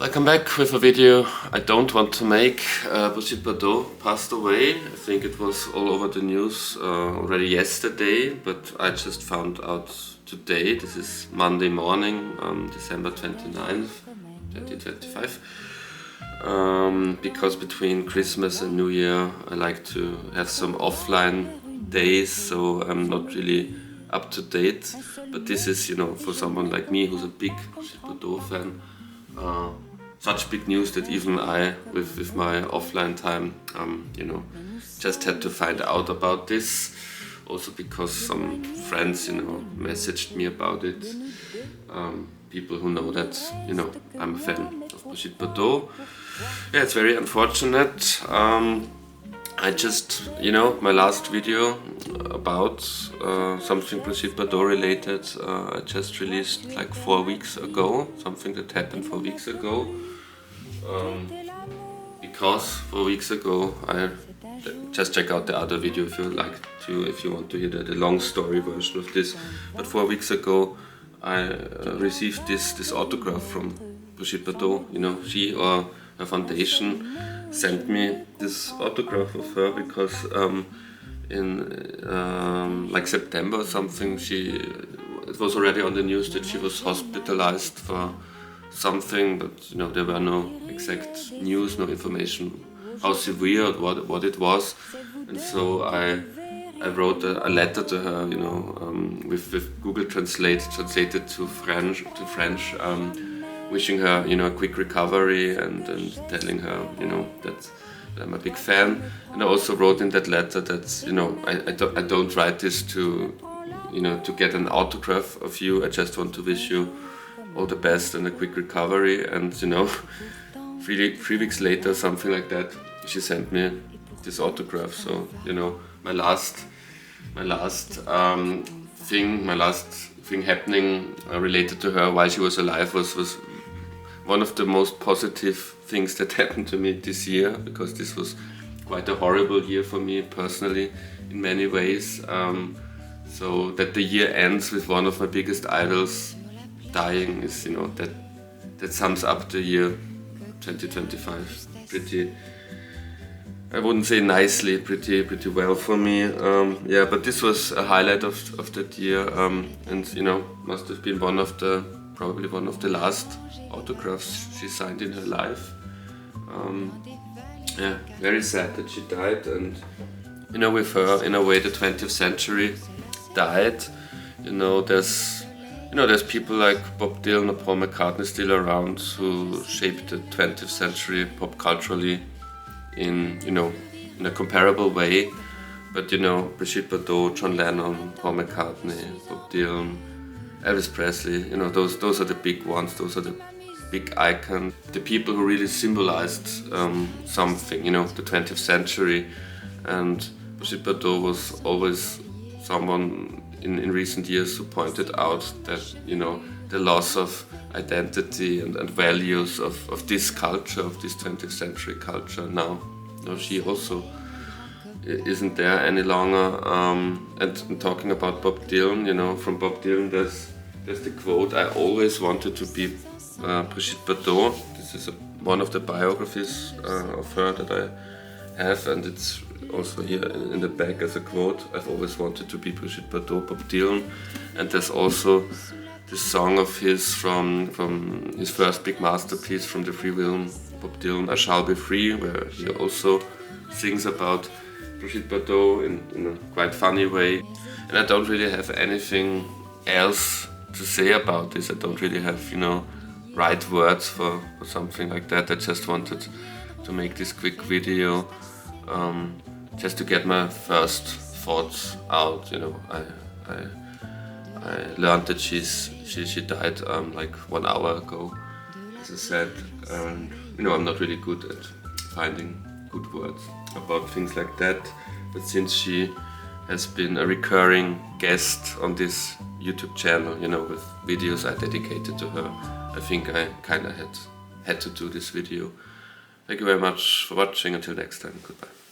I come back with a video I don't want to make. Brigitte Bardot passed away. I think it was all over the news already yesterday, but I just found out today. This is Monday morning, December 29th, 2025. Because between Christmas and New Year I like to have some offline days, so I'm not really up to date. But this is, for someone like me who's a big Brigitte Bardot fan, such big news that even I, with my offline time, just had to find out about this. Also because some friends, messaged me about it. People who know that, I'm a fan of Brigitte Bardot. Yeah, it's very unfortunate. I just, my last video about something Brigitte Bardot related, I just released like 4 weeks ago, something that happened 4 weeks ago. Because 4 weeks ago, just check out the other video if you like to, if you want to hear the long story version of this. But 4 weeks ago, I received this autograph from Brigitte Bardot. She or her foundation sent me this autograph of her because in like September or something, it was already on the news that she was hospitalized for something, but there were no exact news, no information how severe or what it was. And so I wrote a letter to her, with Google translated to French, wishing her, a quick recovery and telling her, that I'm a big fan. And I also wrote in that letter that, I don't write this to get an autograph of you. I just want to wish you all the best and a quick recovery. And 3 weeks later, something like that, she sent me this autograph. So my last thing happening related to her while she was alive was one of the most positive things that happened to me this year, because this was quite a horrible year for me personally in many ways. So that the year ends with one of my biggest idols dying is, that sums up the year 2025 pretty, I wouldn't say nicely, pretty well for me. Yeah, but this was a highlight of that year, and must have been probably one of the last autographs she signed in her life. Yeah, very sad that she died, and with her, in a way, the 20th century died. There's people like Bob Dylan or Paul McCartney still around who shaped the 20th century pop culturally in a comparable way. But Brigitte Bardot, John Lennon, Paul McCartney, Bob Dylan, Elvis Presley, those are the big ones, those are the big icons, the people who really symbolized something, the 20th century. And Brigitte Bardot was always someone in recent years who pointed out that the loss of identity and values of this culture, of this 20th century culture now. She also isn't there any longer. And talking about Bob Dylan, from Bob Dylan there's the quote, "I always wanted to be Brigitte Bardot." This is one of the biographies of her that I have, and it's also here in the back as a quote, "I've always wanted to be Brigitte Bardot, Bob Dylan." And there's also this song of his from his first big masterpiece from the free will, Bob Dylan, "I Shall Be Free," where he also sings about Brigitte Bardot in a quite funny way. And I don't really have anything else to say about this. I don't really have, right words for something like that. I just wanted to make this quick video, just to get my first thoughts out. I learned that she died like 1 hour ago, as I said, and I'm not really good at finding good words about things like that. But since she has been a recurring guest on this YouTube channel, with videos I dedicated to her, I think I kind of had to do this video. Thank you very much for watching. Until next time, goodbye.